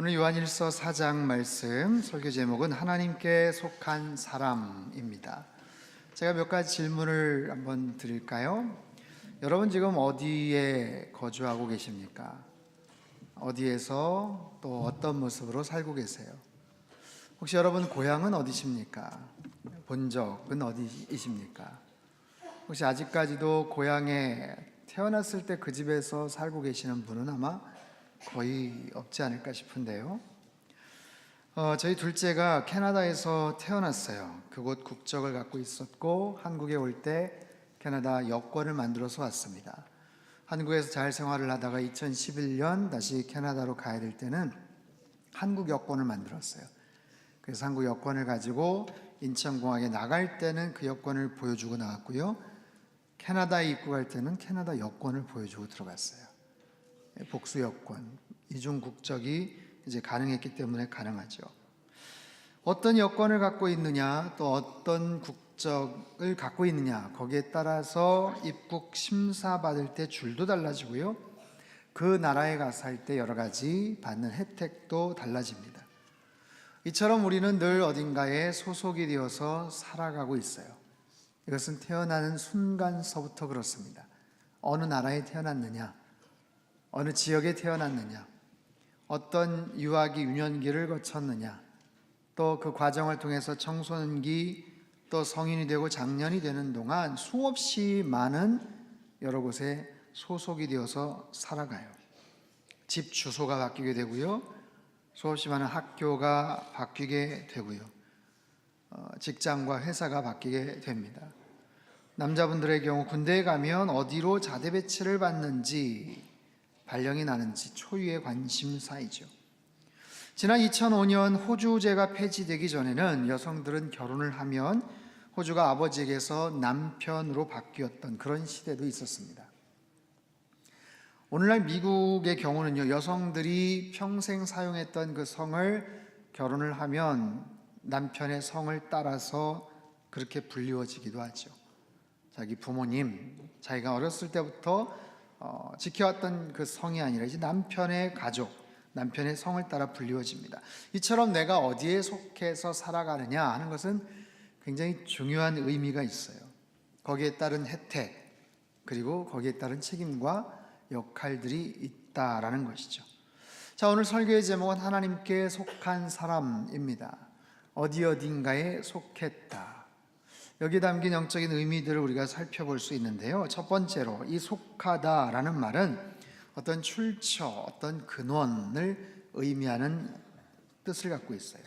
오늘 요한일서 4장 말씀 설교 제목은 하나님께 속한 사람입니다. 제가 몇 가지 질문을 한번 드릴까요? 여러분 지금 어디에 거주하고 계십니까? 어디에서 또 어떤 모습으로 살고 계세요? 혹시 여러분 고향은 어디십니까? 본 적은 어디이십니까? 혹시 아직까지도 고향에 태어났을 때 그 집에서 살고 계시는 분은 아마 거의 없지 않을까 싶은데요. 저희 둘째가 캐나다에서 태어났어요. 그곳 국적을 갖고 있었고 한국에 올 때 캐나다 여권을 만들어서 왔습니다. 한국에서 잘 생활을 하다가 2011년 다시 캐나다로 가야 될 때는 한국 여권을 만들었어요. 그래서 한국 여권을 가지고 인천공항에 나갈 때는 그 여권을 보여주고 나왔고요. 캐나다에 입국할 때는 캐나다 여권을 보여주고 들어갔어요. 복수 여권, 이중 국적이 이제 가능했기 때문에 가능하죠. 어떤 여권을 갖고 있느냐, 또 어떤 국적을 갖고 있느냐, 거기에 따라서 입국 심사 받을 때 줄도 달라지고요. 그 나라에 가서 할 때 여러 가지 받는 혜택도 달라집니다. 이처럼 우리는 늘 어딘가에 소속이 되어서 살아가고 있어요. 이것은 태어나는 순간서부터 그렇습니다. 어느 나라에 태어났느냐, 어느 지역에 태어났느냐, 어떤 유아기, 유년기를 거쳤느냐, 또 그 과정을 통해서 청소년기, 또 성인이 되고 장년이 되는 동안 수없이 많은 여러 곳에 소속이 되어서 살아가요. 집 주소가 바뀌게 되고요, 수없이 많은 학교가 바뀌게 되고요, 직장과 회사가 바뀌게 됩니다. 남자분들의 경우 군대에 가면 어디로 자대 배치를 받는지, 발령이 나는지 초유의 관심사이죠. 지난 2005년 호주제가 폐지되기 전에는 여성들은 결혼을 하면 호주가 아버지에게서 남편으로 바뀌었던 그런 시대도 있었습니다. 오늘날 미국의 경우는요, 여성들이 평생 사용했던 그 성을 결혼을 하면 남편의 성을 따라서 그렇게 불리워지기도 하죠. 자기 부모님, 자기가 어렸을 때부터 지켜왔던 그 성이 아니라 이제 남편의 가족, 남편의 성을 따라 불리워집니다. 이처럼 내가 어디에 속해서 살아가느냐 하는 것은 굉장히 중요한 의미가 있어요. 거기에 따른 혜택, 그리고 거기에 따른 책임과 역할들이 있다라는 것이죠. 자, 오늘 설교의 제목은 하나님께 속한 사람입니다. 어딘가에 속했다. 여기 담긴 영적인 의미들을 우리가 살펴볼 수 있는데요. 첫 번째로 이 속하다라는 말은 어떤 출처, 어떤 근원을 의미하는 뜻을 갖고 있어요.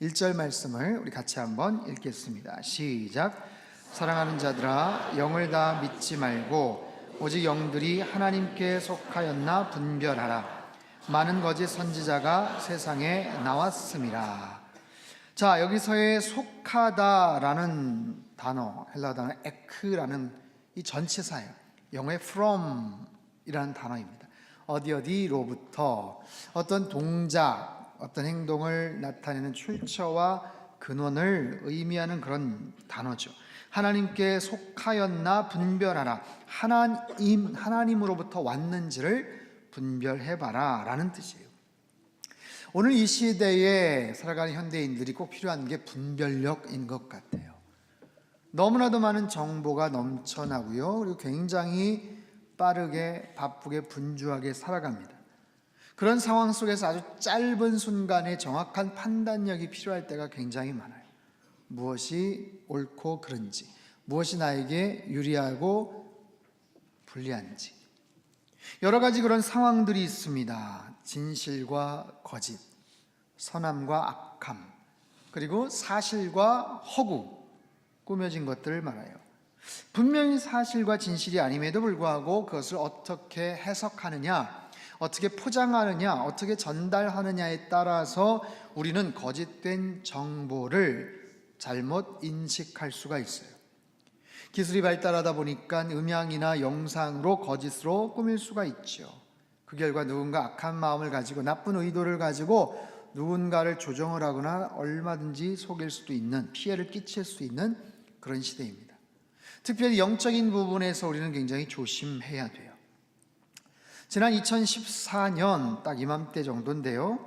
1절 말씀을 우리 같이 한번 읽겠습니다. 시작. 사랑하는 자들아, 영을 다 믿지 말고 오직 영들이 하나님께 속하였나 분별하라. 많은 거짓 선지자가 세상에 나왔음이라. 자, 여기서의 속하다라는 단어, 헬라 단어 에크라는 이 전치사예요. 영어의 from이라는 단어입니다. 어디로부터 어떤 동작, 어떤 행동을 나타내는 출처와 근원을 의미하는 그런 단어죠. 하나님께 속하였나 분별하라. 하나님으로부터 왔는지를 분별해봐라 라는 뜻이에요. 오늘 이 시대에 살아가는 현대인들이 꼭 필요한 게 분별력인 것 같아요. 너무나도 많은 정보가 넘쳐나고요, 그리고 굉장히 빠르게 바쁘게 분주하게 살아갑니다. 그런 상황 속에서 아주 짧은 순간에 정확한 판단력이 필요할 때가 굉장히 많아요. 무엇이 옳고 그른지, 무엇이 나에게 유리하고 불리한지, 여러 가지 그런 상황들이 있습니다. 진실과 거짓, 선함과 악함, 그리고 사실과 허구, 꾸며진 것들을 말해요. 분명히 사실과 진실이 아님에도 불구하고 그것을 어떻게 해석하느냐, 어떻게 포장하느냐, 어떻게 전달하느냐에 따라서 우리는 거짓된 정보를 잘못 인식할 수가 있어요. 기술이 발달하다 보니까 음향이나 영상으로 거짓으로 꾸밀 수가 있죠. 그 결과 누군가 악한 마음을 가지고 나쁜 의도를 가지고 누군가를 조정을 하거나 얼마든지 속일 수도 있는, 피해를 끼칠 수 있는 그런 시대입니다. 특별히 영적인 부분에서 우리는 굉장히 조심해야 돼요. 지난 2014년 딱 이맘때 정도인데요,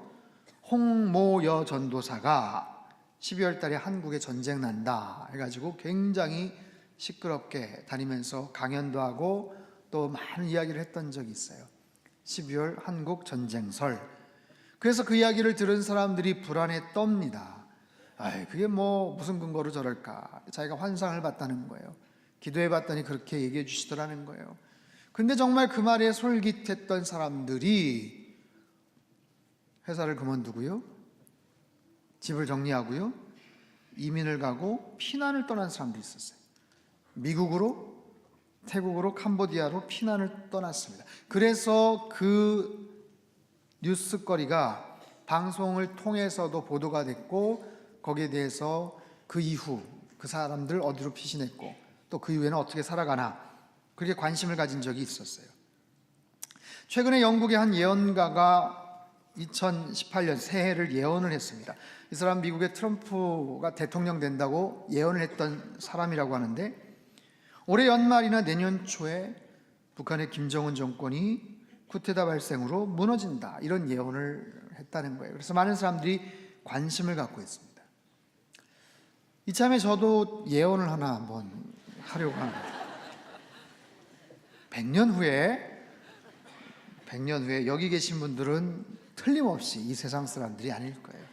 홍모여 전도사가 12월 달에 한국에 전쟁 난다 해가지고 굉장히 시끄럽게 다니면서 강연도 하고 또 많은 이야기를 했던 적이 있어요. 12월 한국 전쟁설. 그래서 그 이야기를 들은 사람들이 불안에 떱니다. 그게 뭐 무슨 근거로 저럴까? 자기가 환상을 봤다는 거예요. 기도해 봤더니 그렇게 얘기해 주시더라는 거예요. 근데 정말 그 말에 솔깃했던 사람들이 회사를 그만두고요, 집을 정리하고요, 이민을 가고 피난을 떠난 사람도 있었어요. 미국으로, 태국으로, 캄보디아로 피난을 떠났습니다. 그래서 그 뉴스거리가 방송을 통해서도 보도가 됐고, 거기에 대해서 그 이후 그 사람들 어디로 피신했고 또 그 이후에는 어떻게 살아가나 그렇게 관심을 가진 적이 있었어요. 최근에 영국의 한 예언가가 2018년 새해를 예언을 했습니다. 이 사람 미국의 트럼프가 대통령 된다고 예언을 했던 사람이라고 하는데, 올해 연말이나 내년 초에 북한의 김정은 정권이 쿠데타 발생으로 무너진다, 이런 예언을 했다는 거예요. 그래서 많은 사람들이 관심을 갖고 있습니다. 이참에 저도 예언을 하나 한번 하려고 합니다. 100년 후에 여기 계신 분들은 틀림없이 이 세상 사람들이 아닐 거예요.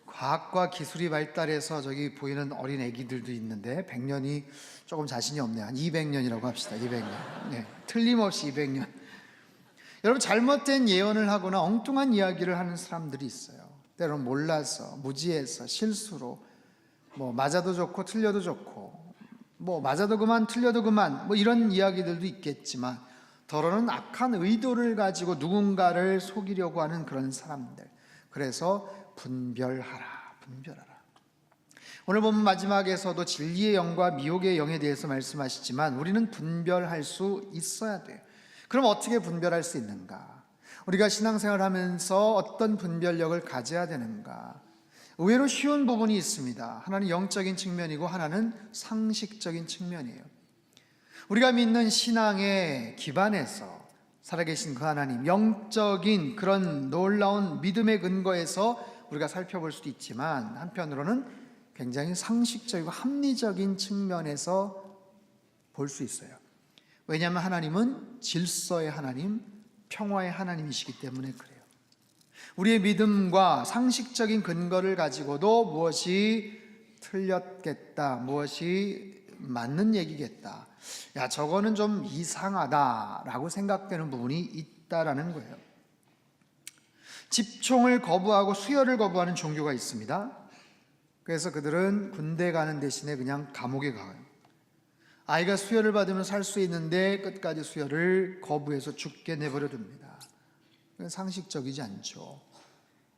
과학과 기술이 발달해서 저기 보이는 어린 애기들도 있는데 100년이 조금 자신이 없네요. 한 200년이라고 합시다. 200년. 네, 틀림없이 200년. 여러분, 잘못된 예언을 하거나 엉뚱한 이야기를 하는 사람들이 있어요. 때로는 몰라서, 무지해서, 실수로 뭐 맞아도 좋고 틀려도 좋고, 뭐 맞아도 그만 틀려도 그만, 뭐 이런 이야기들도 있겠지만, 더러는 악한 의도를 가지고 누군가를 속이려고 하는 그런 사람들. 그래서 분별하라. 오늘 보면 마지막에서도 진리의 영과 미혹의 영에 대해서 말씀하시지만 우리는 분별할 수 있어야 돼요. 그럼 어떻게 분별할 수 있는가? 우리가 신앙생활을 하면서 어떤 분별력을 가져야 되는가? 의외로 쉬운 부분이 있습니다. 하나는 영적인 측면이고 하나는 상식적인 측면이에요. 우리가 믿는 신앙의 기반에서 살아계신 그 하나님, 영적인 그런 놀라운 믿음의 근거에서 우리가 살펴볼 수도 있지만, 한편으로는 굉장히 상식적이고 합리적인 측면에서 볼 수 있어요. 왜냐하면 하나님은 질서의 하나님, 평화의 하나님이시기 때문에 그래요. 우리의 믿음과 상식적인 근거를 가지고도 무엇이 틀렸겠다, 무엇이 맞는 얘기겠다, 야 저거는 좀 이상하다라고 생각되는 부분이 있다라는 거예요. 집총을 거부하고 수혈을 거부하는 종교가 있습니다. 그래서 그들은 군대 가는 대신에 그냥 감옥에 가요. 아이가 수혈을 받으면 살 수 있는데 끝까지 수혈을 거부해서 죽게 내버려 둡니다. 그건 상식적이지 않죠.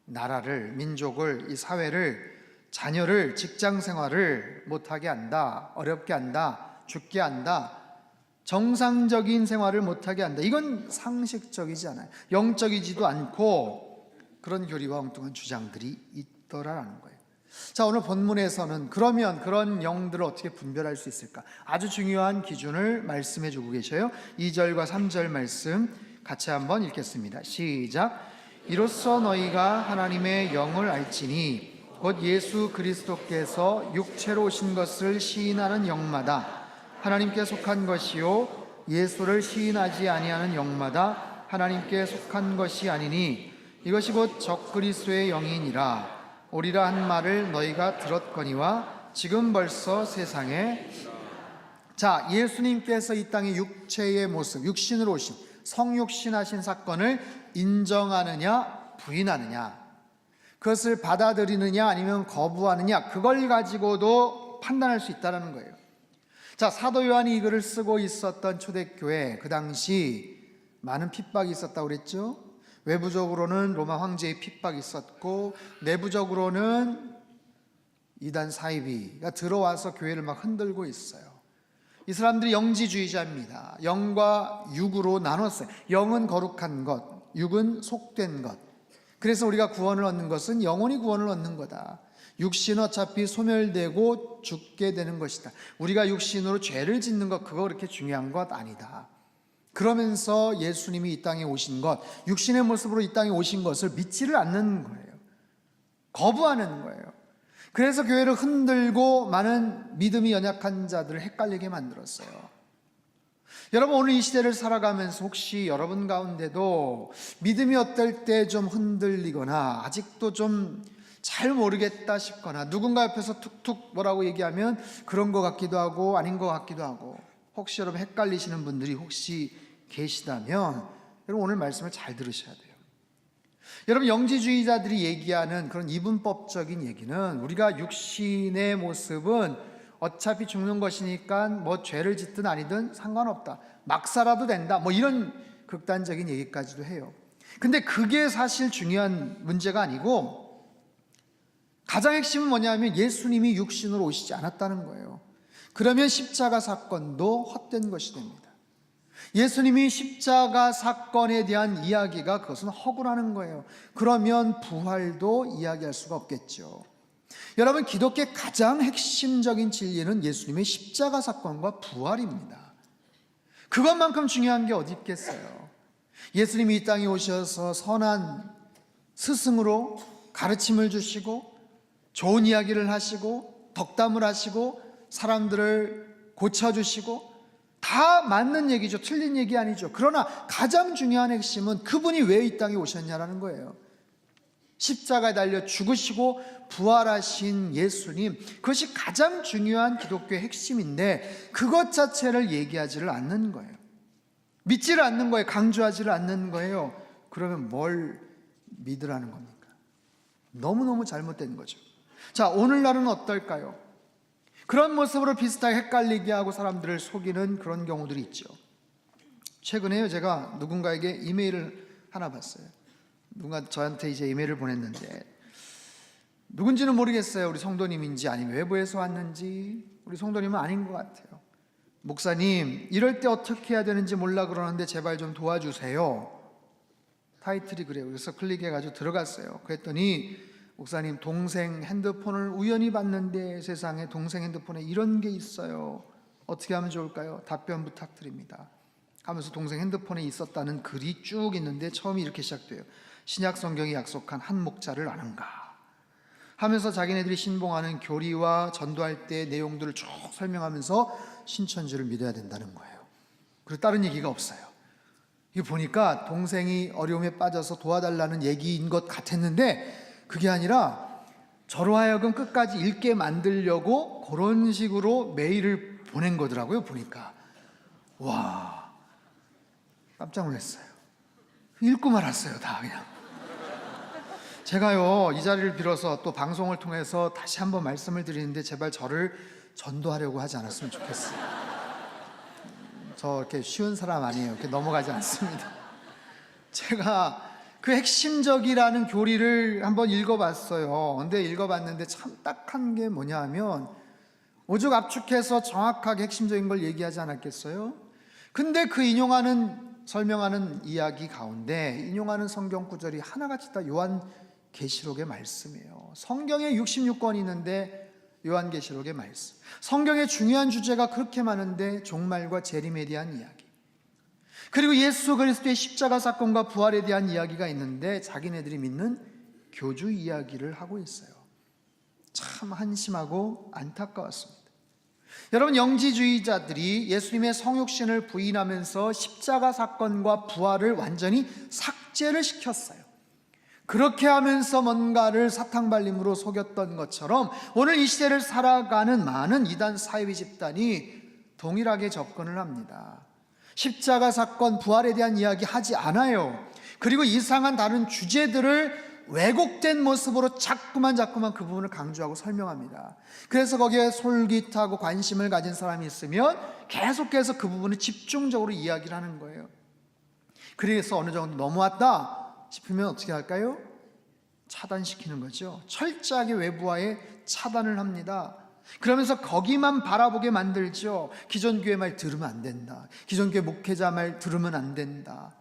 나라를, 민족을, 이 사회를, 자녀를, 직장 생활을 못하게 한다, 어렵게 한다, 죽게 한다, 정상적인 생활을 못하게 한다. 이건 상식적이지 않아요. 영적이지도 않고 그런 교리와 엉뚱한 주장들이 있더라라는 거예요. 자, 오늘 본문에서는 그러면 그런 영들을 어떻게 분별할 수 있을까? 아주 중요한 기준을 말씀해 주고 계셔요. 2절과 3절 말씀 같이 한번 읽겠습니다. 시작. 이로써 너희가 하나님의 영을 알지니 곧 예수 그리스도께서 육체로 오신 것을 시인하는 영마다 하나님께 속한 것이요 예수를 시인하지 아니하는 영마다 하나님께 속한 것이 아니니 이것이 곧 적그리스도의 영이니라. 오리라 한 말을 너희가 들었거니와 지금 벌써 세상에. 자, 예수님께서 이 땅의 육체의 모습, 육신으로 오신, 성육신하신 사건을 인정하느냐 부인하느냐, 그것을 받아들이느냐 아니면 거부하느냐, 그걸 가지고도 판단할 수 있다는 거예요. 자, 사도 요한이 이 글을 쓰고 있었던 초대교회, 그 당시 많은 핍박이 있었다고 그랬죠. 외부적으로는 로마 황제의 핍박이 있었고, 내부적으로는 이단 사이비가 들어와서 교회를 막 흔들고 있어요. 이 사람들이 영지주의자입니다. 영과 육으로 나눴어요. 영은 거룩한 것, 육은 속된 것. 그래서 우리가 구원을 얻는 것은 영원히 구원을 얻는 거다. 육신은 어차피 소멸되고 죽게 되는 것이다. 우리가 육신으로 죄를 짓는 것, 그거 그렇게 중요한 것 아니다. 그러면서 예수님이 이 땅에 오신 것, 육신의 모습으로 이 땅에 오신 것을 믿지를 않는 거예요. 거부하는 거예요. 그래서 교회를 흔들고 많은 믿음이 연약한 자들을 헷갈리게 만들었어요. 여러분, 오늘 이 시대를 살아가면서 혹시 여러분 가운데도 믿음이 어떨 때 좀 흔들리거나 아직도 좀 잘 모르겠다 싶거나 누군가 옆에서 툭툭 뭐라고 얘기하면 그런 것 같기도 하고 아닌 것 같기도 하고, 혹시 여러분 헷갈리시는 분들이 혹시 계시다면 여러분 오늘 말씀을 잘 들으셔야 돼요. 여러분, 영지주의자들이 얘기하는 그런 이분법적인 얘기는 우리가 육신의 모습은 어차피 죽는 것이니까 뭐 죄를 짓든 아니든 상관없다, 막 살아도 된다, 뭐 이런 극단적인 얘기까지도 해요. 근데 그게 사실 중요한 문제가 아니고, 가장 핵심은 뭐냐면 예수님이 육신으로 오시지 않았다는 거예요. 그러면 십자가 사건도 헛된 것이 됩니다. 예수님이 십자가 사건에 대한 이야기가 그것은 허구라는 거예요. 그러면 부활도 이야기할 수가 없겠죠. 여러분, 기독교의 가장 핵심적인 진리는 예수님의 십자가 사건과 부활입니다. 그것만큼 중요한 게 어디 있겠어요. 예수님이 이 땅에 오셔서 선한 스승으로 가르침을 주시고 좋은 이야기를 하시고 덕담을 하시고 사람들을 고쳐주시고, 다 맞는 얘기죠. 틀린 얘기 아니죠. 그러나 가장 중요한 핵심은 그분이 왜 이 땅에 오셨냐라는 거예요. 십자가에 달려 죽으시고 부활하신 예수님, 그것이 가장 중요한 기독교의 핵심인데 그것 자체를 얘기하지를 않는 거예요. 믿지를 않는 거예요. 강조하지를 않는 거예요. 그러면 뭘 믿으라는 겁니까? 너무너무 잘못된 거죠. 자, 오늘날은 어떨까요? 그런 모습으로 비슷하게 헷갈리게 하고 사람들을 속이는 그런 경우들이 있죠. 최근에요, 제가 누군가에게 이메일을 하나 봤어요. 누군가 저한테 이제 이메일을 보냈는데, 누군지는 모르겠어요. 우리 성도님인지 아니면 외부에서 왔는지. 우리 성도님은 아닌 것 같아요. 목사님, 이럴 때 어떻게 해야 되는지 몰라 그러는데 제발 좀 도와주세요. 타이틀이 그래요. 그래서 클릭해가지고 들어갔어요. 그랬더니 목사님, 동생 핸드폰을 우연히 봤는데 세상에 동생 핸드폰에 이런 게 있어요. 어떻게 하면 좋을까요? 답변 부탁드립니다. 하면서 동생 핸드폰에 있었다는 글이 쭉 있는데 처음이 이렇게 시작돼요. 신약 성경이 약속한 한 목자를 아는가 하면서 자기네들이 신봉하는 교리와 전도할 때 내용들을 쭉 설명하면서 신천지를 믿어야 된다는 거예요. 그리고 다른 얘기가 없어요. 이거 보니까 동생이 어려움에 빠져서 도와달라는 얘기인 것 같았는데 그게 아니라 저로 하여금 끝까지 읽게 만들려고 그런 식으로 메일을 보낸 거더라고요. 보니까 와, 깜짝 놀랐어요. 읽고 말았어요. 다 그냥. 제가요, 이 자리를 빌어서 또 방송을 통해서 다시 한번 말씀을 드리는데 제발 저를 전도하려고 하지 않았으면 좋겠어요. 저 이렇게 쉬운 사람 아니에요. 이렇게 넘어가지 않습니다. 제가 그 핵심적이라는 교리를 한번 읽어봤어요. 근데 읽어봤는데 참 딱한 게 뭐냐 하면 오죽 압축해서 정확하게 핵심적인 걸 얘기하지 않았겠어요? 근데 그 설명하는 이야기 가운데 인용하는 성경 구절이 하나같이 다 요한계시록의 말씀이에요. 성경에 66권이 있는데 요한계시록의 말씀. 성경의 중요한 주제가 그렇게 많은데 종말과 재림에 대한 이야기, 그리고 예수 그리스도의 십자가 사건과 부활에 대한 이야기가 있는데 자기네들이 믿는 교주 이야기를 하고 있어요. 참 한심하고 안타까웠습니다. 여러분, 영지주의자들이 예수님의 성육신을 부인하면서 십자가 사건과 부활을 완전히 삭제를 시켰어요. 그렇게 하면서 뭔가를 사탕발림으로 속였던 것처럼 오늘 이 시대를 살아가는 많은 이단 사이비 집단이 동일하게 접근을 합니다. 십자가 사건, 부활에 대한 이야기 하지 않아요. 그리고 이상한 다른 주제들을 왜곡된 모습으로 자꾸만 그 부분을 강조하고 설명합니다. 그래서 거기에 솔깃하고 관심을 가진 사람이 있으면 계속해서 그 부분을 집중적으로 이야기를 하는 거예요. 그래서 어느 정도 넘어왔다 싶으면 어떻게 할까요? 차단시키는 거죠. 철저하게 외부와의 차단을 합니다. 그러면서 거기만 바라보게 만들죠. 기존 교회 말 들으면 안 된다. 기존 교회 목회자 말 들으면 안 된다.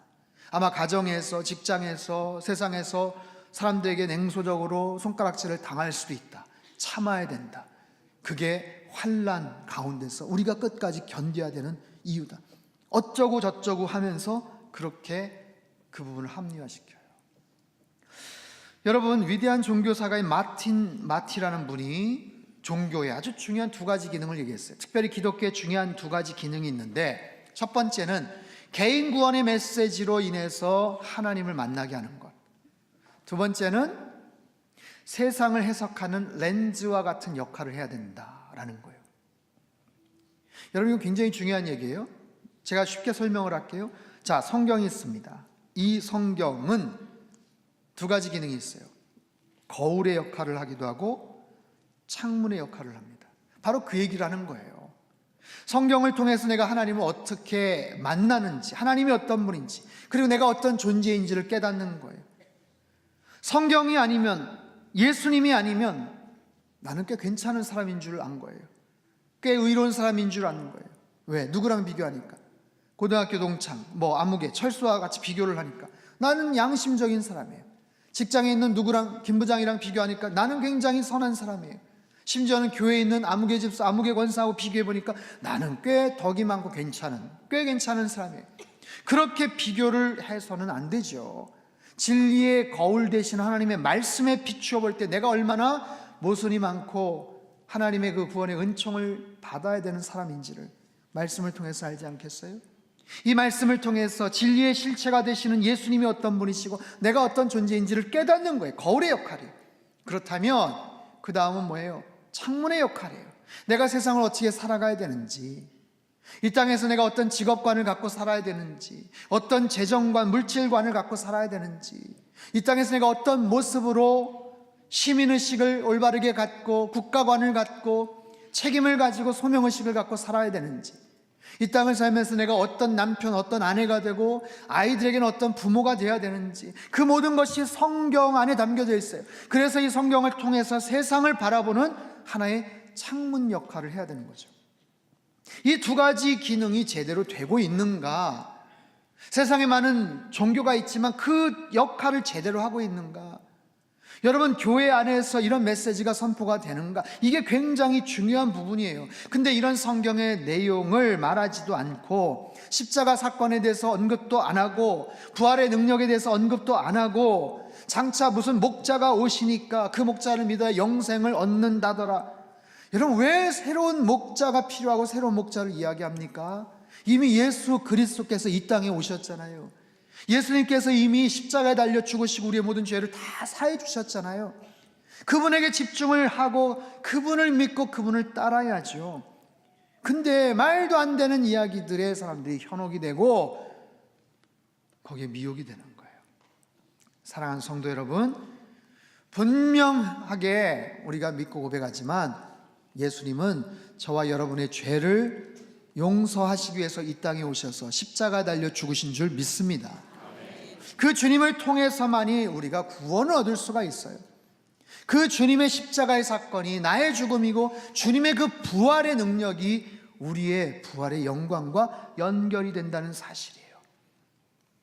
아마 가정에서, 직장에서, 세상에서 사람들에게 냉소적으로 손가락질을 당할 수도 있다. 참아야 된다. 그게 환난 가운데서 우리가 끝까지 견뎌야 되는 이유다. 어쩌고 저쩌고 하면서 그렇게 그 부분을 합리화시켜요. 여러분, 위대한 종교사가인 마티라는 분이 종교의 아주 중요한 두 가지 기능을 얘기했어요. 특별히 기독교의 중요한 두 가지 기능이 있는데, 첫 번째는 개인 구원의 메시지로 인해서 하나님을 만나게 하는 것, 두 번째는 세상을 해석하는 렌즈와 같은 역할을 해야 된다라는 거예요. 여러분, 이거 굉장히 중요한 얘기예요. 제가 쉽게 설명을 할게요. 자, 성경이 있습니다. 이 성경은 두 가지 기능이 있어요. 거울의 역할을 하기도 하고 창문의 역할을 합니다. 바로 그 얘기를 하는 거예요. 성경을 통해서 내가 하나님을 어떻게 만나는지, 하나님이 어떤 분인지, 그리고 내가 어떤 존재인지를 깨닫는 거예요. 성경이 아니면, 예수님이 아니면 나는 꽤 괜찮은 사람인 줄 안 거예요. 꽤 의로운 사람인 줄 아는 거예요. 왜? 누구랑 비교하니까? 고등학교 동창, 아무개, 철수와 같이 비교를 하니까 나는 양심적인 사람이에요. 직장에 있는 누구랑, 김 부장이랑 비교하니까 나는 굉장히 선한 사람이에요. 심지어는 교회에 있는 아무개 집사, 아무개 권사하고 비교해보니까 나는 꽤 덕이 많고 꽤 괜찮은 사람이에요. 그렇게 비교를 해서는 안 되죠. 진리의 거울 대신 하나님의 말씀에 비추어 볼 때 내가 얼마나 모순이 많고 하나님의 그 구원의 은총을 받아야 되는 사람인지를 말씀을 통해서 알지 않겠어요? 이 말씀을 통해서 진리의 실체가 되시는 예수님이 어떤 분이시고 내가 어떤 존재인지를 깨닫는 거예요. 거울의 역할이에요. 그렇다면 그 다음은 뭐예요? 창문의 역할이에요. 내가 세상을 어떻게 살아가야 되는지, 이 땅에서 내가 어떤 직업관을 갖고 살아야 되는지, 어떤 재정관, 물질관을 갖고 살아야 되는지, 이 땅에서 내가 어떤 모습으로 시민의식을 올바르게 갖고 국가관을 갖고 책임을 가지고 소명의식을 갖고 살아야 되는지, 이 땅을 살면서 내가 어떤 남편, 어떤 아내가 되고 아이들에게는 어떤 부모가 되어야 되는지, 그 모든 것이 성경 안에 담겨져 있어요. 그래서 이 성경을 통해서 세상을 바라보는 하나의 창문 역할을 해야 되는 거죠. 이 두 가지 기능이 제대로 되고 있는가? 세상에 많은 종교가 있지만 그 역할을 제대로 하고 있는가? 여러분, 교회 안에서 이런 메시지가 선포가 되는가? 이게 굉장히 중요한 부분이에요. 근데 이런 성경의 내용을 말하지도 않고, 십자가 사건에 대해서 언급도 안 하고, 부활의 능력에 대해서 언급도 안 하고, 장차 무슨 목자가 오시니까 그 목자를 믿어야 영생을 얻는다더라. 여러분, 왜 새로운 목자가 필요하고 새로운 목자를 이야기합니까? 이미 예수 그리스도께서 이 땅에 오셨잖아요. 예수님께서 이미 십자가에 달려 죽으시고 우리의 모든 죄를 다 사해 주셨잖아요. 그분에게 집중을 하고 그분을 믿고 그분을 따라야죠. 근데 말도 안 되는 이야기들에 사람들이 현혹이 되고 거기에 미혹이 되는 거예요. 사랑하는 성도 여러분, 분명하게 우리가 믿고 고백하지만 예수님은 저와 여러분의 죄를 용서하시기 위해서 이 땅에 오셔서 십자가 달려 죽으신 줄 믿습니다. 그 주님을 통해서만이 우리가 구원을 얻을 수가 있어요. 그 주님의 십자가의 사건이 나의 죽음이고 주님의 그 부활의 능력이 우리의 부활의 영광과 연결이 된다는 사실이에요.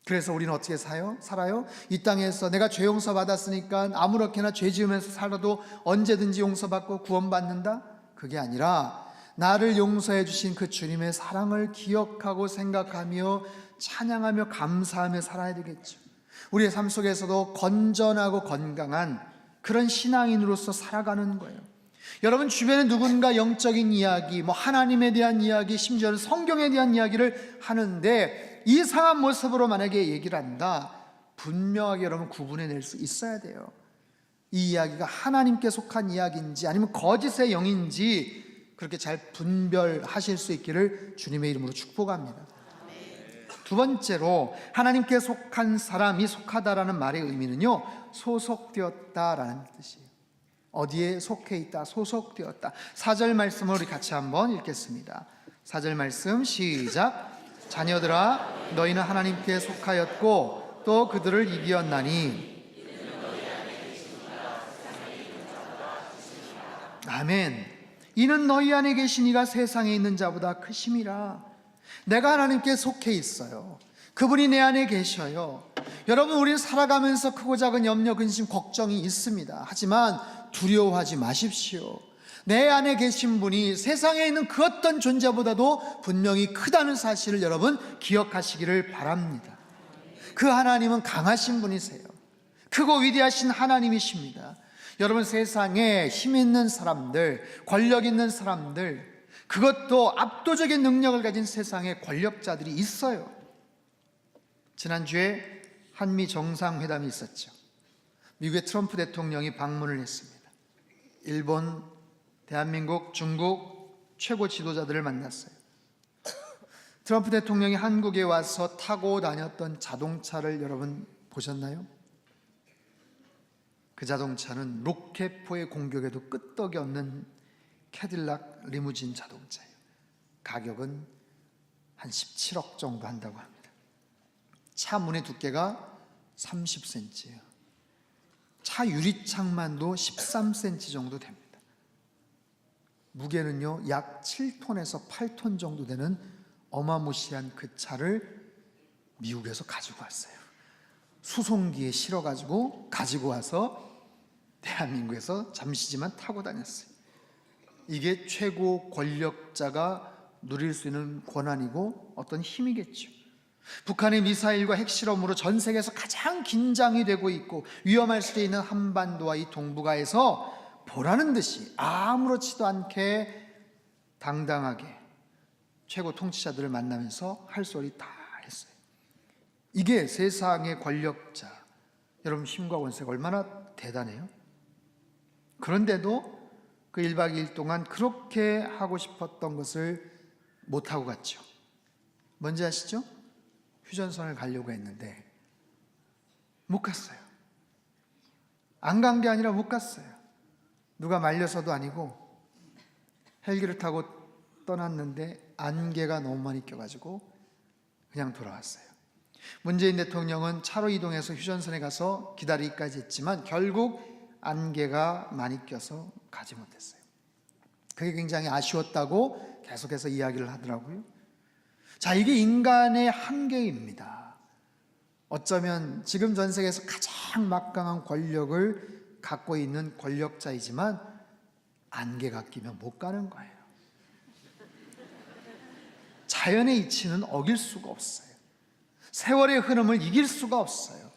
그래서 우리는 어떻게 살아요? 이 땅에서 내가 죄 용서 받았으니까 아무렇게나 죄 지으면서 살아도 언제든지 용서받고 구원받는다? 그게 아니라 나를 용서해 주신 그 주님의 사랑을 기억하고 생각하며 찬양하며 감사하며 살아야 되겠죠. 우리의 삶 속에서도 건전하고 건강한 그런 신앙인으로서 살아가는 거예요. 여러분 주변에 누군가 영적인 이야기, 하나님에 대한 이야기, 심지어는 성경에 대한 이야기를 하는데 이상한 모습으로 만약에 얘기를 한다, 분명하게 여러분 구분해낼 수 있어야 돼요. 이 이야기가 하나님께 속한 이야기인지 아니면 거짓의 영인지 그렇게 잘 분별하실 수 있기를 주님의 이름으로 축복합니다. 두 번째로 하나님께 속한 사람이 속하다라는 말의 의미는요, 소속되었다라는 뜻이에요. 어디에 속해 있다, 소속되었다. 4절 말씀을 우리 같이 한번 읽겠습니다. 4절 말씀 시작. 자녀들아 너희는 하나님께 속하였고 또 그들을 이기었나니. 아멘. 이는 너희 안에 계신 이가 세상에 있는 자보다 크심이라. 내가 하나님께 속해 있어요. 그분이 내 안에 계셔요. 여러분, 우리는 살아가면서 크고 작은 염려, 근심, 걱정이 있습니다. 하지만 두려워하지 마십시오. 내 안에 계신 분이 세상에 있는 그 어떤 존재보다도 분명히 크다는 사실을 여러분 기억하시기를 바랍니다. 그 하나님은 강하신 분이세요. 크고 위대하신 하나님이십니다. 여러분, 세상에 힘 있는 사람들, 권력 있는 사람들, 그것도 압도적인 능력을 가진 세상에 권력자들이 있어요. 지난주에 한미 정상회담이 있었죠. 미국의 트럼프 대통령이 방문을 했습니다. 일본, 대한민국, 중국 최고 지도자들을 만났어요. 트럼프 대통령이 한국에 와서 타고 다녔던 자동차를 여러분 보셨나요? 그 자동차는 로켓포의 공격에도 끄떡이 없는 캐딜락 리무진 자동차예요. 가격은 한 17억 정도 한다고 합니다. 차 문의 두께가 30cm예요. 차 유리창만도 13cm 정도 됩니다. 무게는요 약 7톤에서 8톤 정도 되는 어마무시한 그 차를 미국에서 가지고 왔어요. 수송기에 실어가지고 가지고 와서 대한민국에서 잠시지만 타고 다녔어요. 이게 최고 권력자가 누릴 수 있는 권한이고 어떤 힘이겠죠. 북한의 미사일과 핵실험으로 전 세계에서 가장 긴장이 되고 있고 위험할 수도 있는 한반도와 이 동북아에서 보라는 듯이 아무렇지도 않게 당당하게 최고 통치자들을 만나면서 할 소리 다 했어요. 이게 세상의 권력자, 여러분 힘과 권세가 얼마나 대단해요? 그런데도 그 1박 2일 동안 그렇게 하고 싶었던 것을 못하고 갔죠. 뭔지 아시죠? 휴전선을 가려고 했는데 못 갔어요. 안 간 게 아니라 못 갔어요. 누가 말려서도 아니고 헬기를 타고 떠났는데 안개가 너무 많이 껴가지고 그냥 돌아왔어요. 문재인 대통령은 차로 이동해서 휴전선에 가서 기다리기까지 했지만 결국 안개가 많이 껴서 가지 못했어요. 그게 굉장히 아쉬웠다고 계속해서 이야기를 하더라고요. 자, 이게 인간의 한계입니다. 어쩌면 지금 전 세계에서 가장 막강한 권력을 갖고 있는 권력자이지만 안개가 끼면 못 가는 거예요. 자연의 이치는 어길 수가 없어요. 세월의 흐름을 이길 수가 없어요.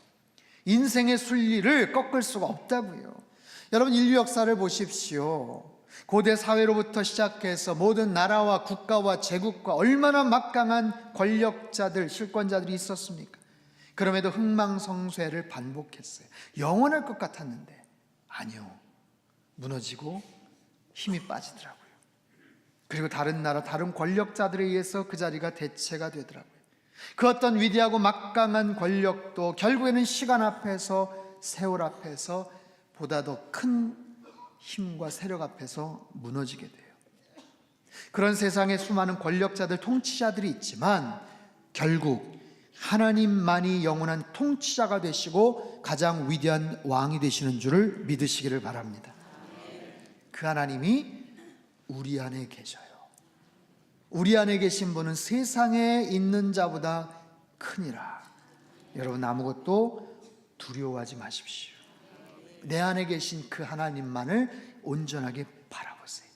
인생의 순리를 꺾을 수가 없다고요. 여러분, 인류 역사를 보십시오. 고대 사회로부터 시작해서 모든 나라와 국가와 제국과 얼마나 막강한 권력자들, 실권자들이 있었습니까? 그럼에도 흥망성쇠를 반복했어요. 영원할 것 같았는데 아니요, 무너지고 힘이 빠지더라고요. 그리고 다른 나라, 다른 권력자들에 의해서 그 자리가 대체가 되더라고요. 그 어떤 위대하고 막강한 권력도 결국에는 시간 앞에서, 세월 앞에서, 보다 더 큰 힘과 세력 앞에서 무너지게 돼요. 그런 세상에 수많은 권력자들, 통치자들이 있지만 결국 하나님만이 영원한 통치자가 되시고 가장 위대한 왕이 되시는 줄을 믿으시기를 바랍니다. 그 하나님이 우리 안에 계셔요. 우리 안에 계신 분은 세상에 있는 자보다 크니라. 여러분, 아무것도 두려워하지 마십시오. 내 안에 계신 그 하나님만을 온전하게 바라보세요.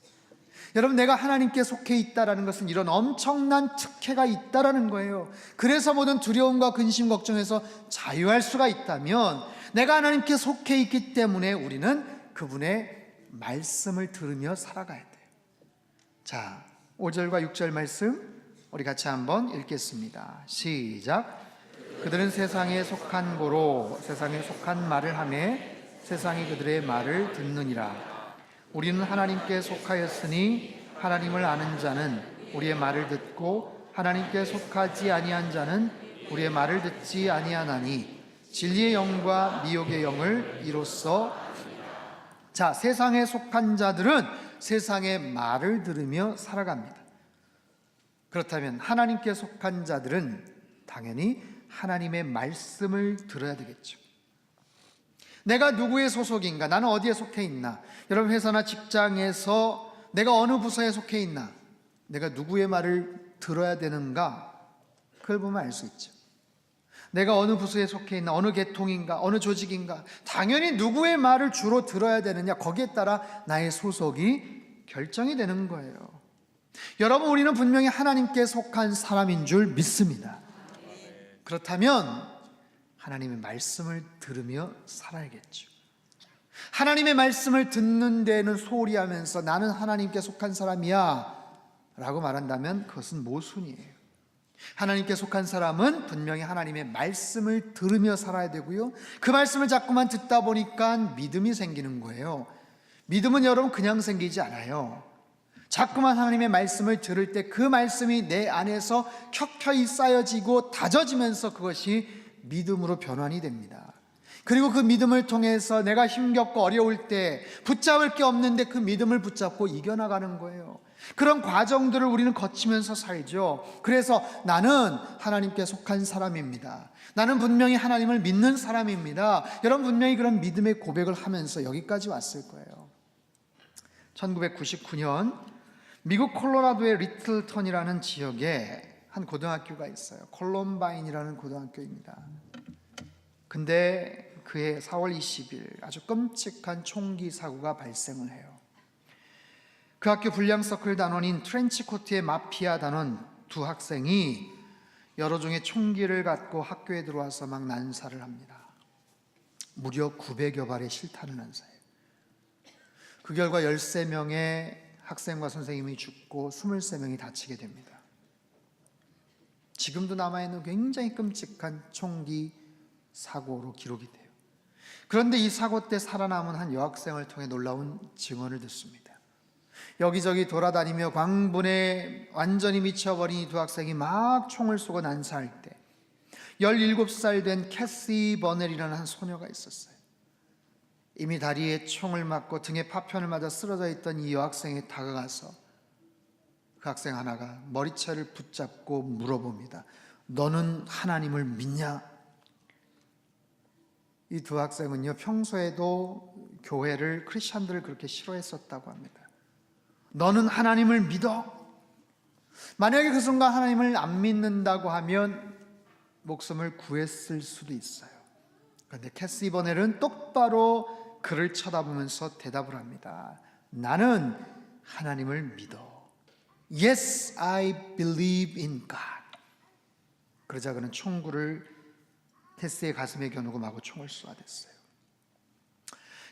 여러분, 내가 하나님께 속해 있다는 것은 이런 엄청난 특혜가 있다는 거예요. 그래서 모든 두려움과 근심, 걱정에서 자유할 수가 있다면 내가 하나님께 속해 있기 때문에 우리는 그분의 말씀을 들으며 살아가야 돼요. 자, 5절과 6절 말씀 우리 같이 한번 읽겠습니다. 시작. 그들은 세상에 속한 고로 세상에 속한 말을 하며 세상이 그들의 말을 듣느니라. 우리는 하나님께 속하였으니 하나님을 아는 자는 우리의 말을 듣고 하나님께 속하지 아니한 자는 우리의 말을 듣지 아니하나니 진리의 영과 미혹의 영을 이로써. 자, 세상에 속한 자들은 세상의 말을 들으며 살아갑니다. 그렇다면 하나님께 속한 자들은 당연히 하나님의 말씀을 들어야 되겠죠. 내가 누구의 소속인가? 나는 어디에 속해 있나? 여러분, 회사나 직장에서 내가 어느 부서에 속해 있나? 내가 누구의 말을 들어야 되는가? 그걸 보면 알 수 있죠. 내가 어느 부서에 속해 있나? 어느 계통인가? 어느 조직인가? 당연히 누구의 말을 주로 들어야 되느냐? 거기에 따라 나의 소속이 결정이 되는 거예요. 여러분, 우리는 분명히 하나님께 속한 사람인 줄 믿습니다. 그렇다면 하나님의 말씀을 들으며 살아야겠죠. 하나님의 말씀을 듣는 데에는 소홀히 하면서 나는 하나님께 속한 사람이야 라고 말한다면 그것은 모순이에요. 하나님께 속한 사람은 분명히 하나님의 말씀을 들으며 살아야 되고요, 그 말씀을 자꾸만 듣다 보니까 믿음이 생기는 거예요. 믿음은 여러분 그냥 생기지 않아요. 자꾸만 하나님의 말씀을 들을 때 그 말씀이 내 안에서 켜켜이 쌓여지고 다져지면서 그것이 믿음으로 변환이 됩니다. 그리고 그 믿음을 통해서 내가 힘겹고 어려울 때 붙잡을 게 없는데 그 믿음을 붙잡고 이겨나가는 거예요. 그런 과정들을 우리는 거치면서 살죠. 그래서 나는 하나님께 속한 사람입니다. 나는 분명히 하나님을 믿는 사람입니다. 여러분 분명히 그런 믿음의 고백을 하면서 여기까지 왔을 거예요. 1999년 미국 콜로라도의 리틀턴이라는 지역에 한 고등학교가 있어요. 콜럼바인이라는 고등학교입니다. 근데 그해 4월 20일 아주 끔찍한 총기 사고가 발생을 해요. 그 학교 불량서클 단원인 트렌치코트의 마피아 단원 두 학생이 여러 종의 총기를 갖고 학교에 들어와서 막 난사를 합니다. 무려 900여 발의 실탄을 난사해요. 그 결과 13명의 학생과 선생님이 죽고 23명이 다치게 됩니다. 지금도 남아있는 굉장히 끔찍한 총기 사고로 기록이 돼요. 그런데 이 사고 때 살아남은 한 여학생을 통해 놀라운 증언을 듣습니다. 여기저기 돌아다니며 광분에 완전히 미쳐버린 이 두 학생이 막 총을 쏘고 난사할 때 17살 된 캐시 버넬이라는 한 소녀가 있었어요. 이미 다리에 총을 맞고 등에 파편을 맞아 쓰러져 있던 이 여학생에 다가가서 그 학생 하나가 머리채를 붙잡고 물어봅니다. 너는 하나님을 믿냐? 이 두 학생은요, 평소에도 교회를, 크리스천들을 그렇게 싫어했었다고 합니다. 너는 하나님을 믿어? 만약에 그 순간 하나님을 안 믿는다고 하면 목숨을 구했을 수도 있어요. 그런데 캐시 버넬은 똑바로 그를 쳐다보면서 대답을 합니다. 나는 하나님을 믿어. Yes, I believe in God. 그러자 그는 총구를 캐시의 가슴에 겨누고 마구 총을 쏘아댔어요.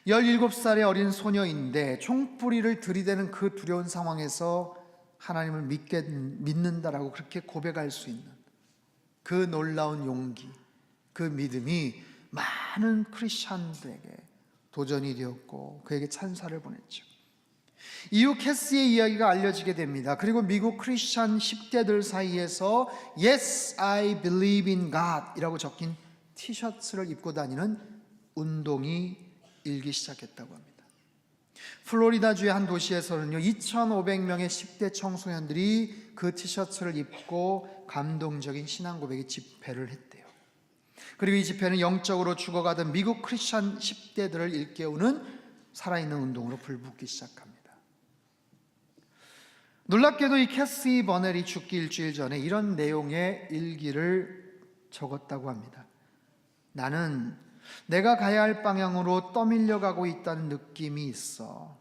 17살의 어린 소녀인데 총뿌리를 들이대는 그 두려운 상황에서 하나님을 믿는다라고 그렇게 고백할 수 있는 그 놀라운 용기, 그 믿음이 많은 크리스천들에게 도전이 되었고 그에게 찬사를 보냈죠. 이후 캐시의 이야기가 알려지게 됩니다. 그리고 미국 크리스천 10대들 사이에서 Yes, I believe in God 이라고 적힌 티셔츠를 입고 다니는 운동이 일기 시작했다고 합니다. 플로리다주의 한 도시에서는요 2,500명의 10대 청소년들이 그 티셔츠를 입고 감동적인 신앙 고백의 집회를 했대요. 그리고 이 집회는 영적으로 죽어가던 미국 크리스천 10대들을 일깨우는 살아있는 운동으로 불붙기 시작합니다. 놀랍게도 이 캐시 버넬이 죽기 일주일 전에 이런 내용의 일기를 적었다고 합니다. 나는 내가 가야 할 방향으로 떠밀려 가고 있다는 느낌이 있어.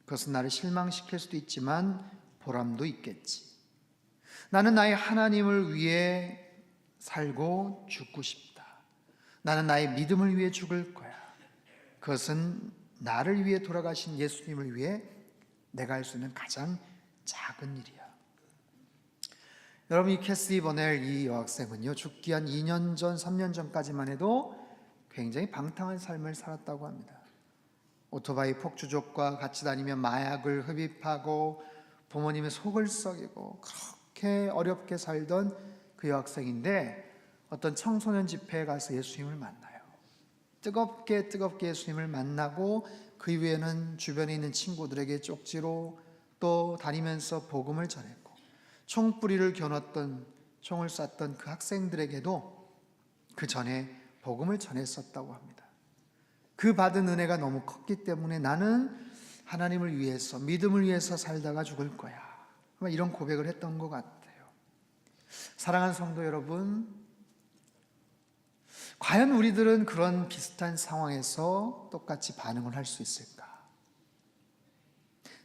그것은 나를 실망시킬 수도 있지만 보람도 있겠지. 나는 나의 하나님을 위해 살고 죽고 싶다. 나는 나의 믿음을 위해 죽을 거야. 그것은 나를 위해 돌아가신 예수님을 위해 내가 할 수 있는 가장 작은 일이야. 여러분, 이 캐시 버넬 이 여학생은요 죽기 한 2년 전, 3년 전까지만 해도 굉장히 방탕한 삶을 살았다고 합니다. 오토바이 폭주족과 같이 다니며 마약을 흡입하고 부모님의 속을 썩이고 그렇게 어렵게 살던 그 여학생인데 어떤 청소년 집회에 가서 예수님을 만나요. 뜨겁게 예수님을 만나고 그 이후에는 주변에 있는 친구들에게 쪽지로 또 다니면서 복음을 전했고 총뿌리를 겨눴던, 총을 쐈던 그 학생들에게도 그 전에 복음을 전했었다고 합니다. 그 받은 은혜가 너무 컸기 때문에 나는 하나님을 위해서, 믿음을 위해서 살다가 죽을 거야, 이런 고백을 했던 것 같아요. 사랑하는 성도 여러분, 과연 우리들은 그런 비슷한 상황에서 똑같이 반응을 할 수 있을까?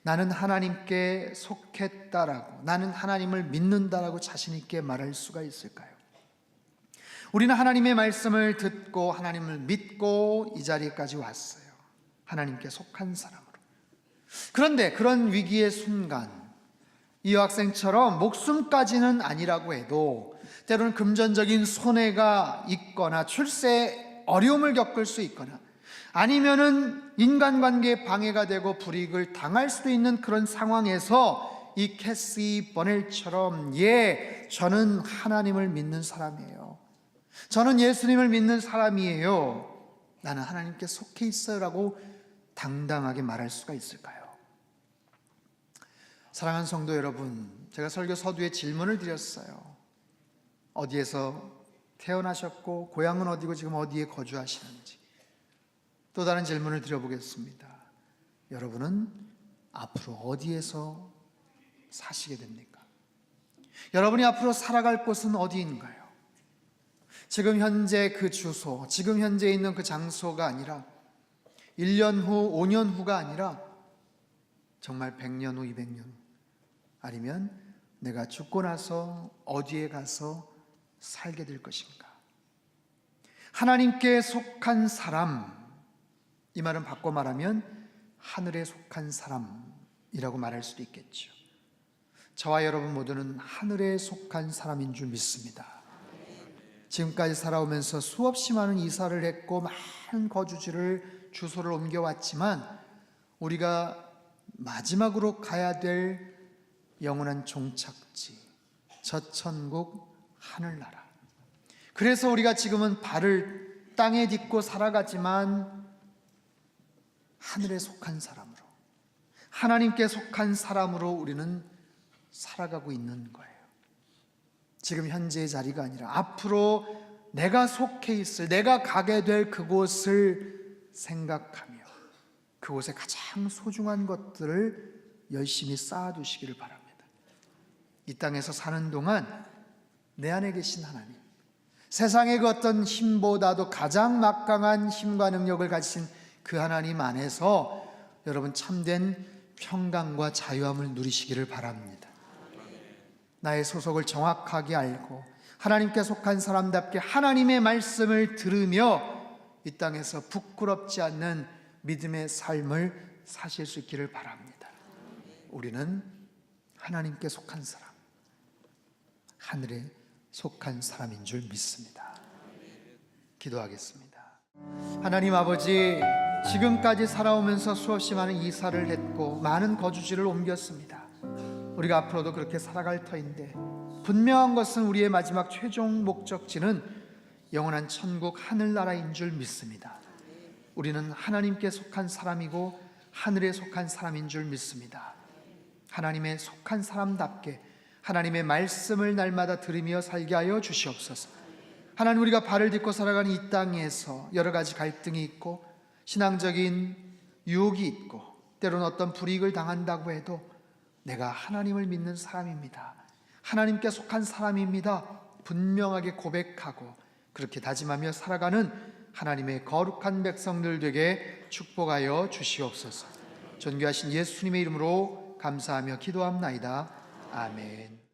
나는 하나님께 속했다라고, 나는 하나님을 믿는다라고 자신 있게 말할 수가 있을까요? 우리는 하나님의 말씀을 듣고 하나님을 믿고 이 자리까지 왔어요. 하나님께 속한 사람으로. 그런데 그런 위기의 순간, 이 여학생처럼 목숨까지는 아니라고 해도 때로는 금전적인 손해가 있거나 출세에 어려움을 겪을 수 있거나 아니면은 인간관계에 방해가 되고 불이익을 당할 수도 있는 그런 상황에서 이 캐시 버넬처럼, 저는 하나님을 믿는 사람이에요, 저는 예수님을 믿는 사람이에요, 나는 하나님께 속해 있어요 라고 당당하게 말할 수가 있을까요? 사랑하는 성도 여러분, 제가 설교 서두에 질문을 드렸어요. 어디에서 태어나셨고 고향은 어디고 지금 어디에 거주하시는지. 또 다른 질문을 드려보겠습니다. 여러분은 앞으로 어디에서 사시게 됩니까? 여러분이 앞으로 살아갈 곳은 어디인가요? 지금 현재 그 주소, 지금 현재 있는 그 장소가 아니라 1년 후, 5년 후가 아니라 정말 100년 후, 200년 후, 아니면 내가 죽고 나서 어디에 가서 살게 될 것인가? 하나님께 속한 사람, 이 말은 바꿔 말하면 하늘에 속한 사람이라고 말할 수도 있겠죠. 저와 여러분 모두는 하늘에 속한 사람인 줄 믿습니다. 지금까지 살아오면서 수없이 많은 이사를 했고 많은 거주지를, 주소를 옮겨왔지만 우리가 마지막으로 가야 될 영원한 종착지, 저 천국 하늘나라. 그래서 우리가 지금은 발을 땅에 딛고 살아가지만 하늘에 속한 사람으로, 하나님께 속한 사람으로 우리는 살아가고 있는 거예요. 지금 현재의 자리가 아니라 앞으로 내가 속해 있을, 내가 가게 될 그곳을 생각하며 그곳에 가장 소중한 것들을 열심히 쌓아두시기를 바랍니다. 이 땅에서 사는 동안 내 안에 계신 하나님, 세상의 그 어떤 힘보다도 가장 막강한 힘과 능력을 가지신 그 하나님 안에서 여러분 참된 평강과 자유함을 누리시기를 바랍니다. 나의 소속을 정확하게 알고 하나님께 속한 사람답게 하나님의 말씀을 들으며 이 땅에서 부끄럽지 않는 믿음의 삶을 사실 수 있기를 바랍니다. 우리는 하나님께 속한 사람, 하늘에 속한 사람인 줄 믿습니다. 기도하겠습니다. 하나님 아버지, 지금까지 살아오면서 수없이 많은 이사를 했고 많은 거주지를 옮겼습니다. 우리가 앞으로도 그렇게 살아갈 터인데 분명한 것은 우리의 마지막 최종 목적지는 영원한 천국 하늘나라인 줄 믿습니다. 우리는 하나님께 속한 사람이고 하늘에 속한 사람인 줄 믿습니다. 하나님의 속한 사람답게 하나님의 말씀을 날마다 들으며 살게 하여 주시옵소서. 하나님, 우리가 발을 딛고 살아가는 이 땅에서 여러 가지 갈등이 있고 신앙적인 유혹이 있고 때로는 어떤 불이익을 당한다고 해도 내가 하나님을 믿는 사람입니다, 하나님께 속한 사람입니다, 분명하게 고백하고 그렇게 다짐하며 살아가는 하나님의 거룩한 백성들 되게 축복하여 주시옵소서. 존귀하신 예수님의 이름으로 감사하며 기도합나이다. 아멘.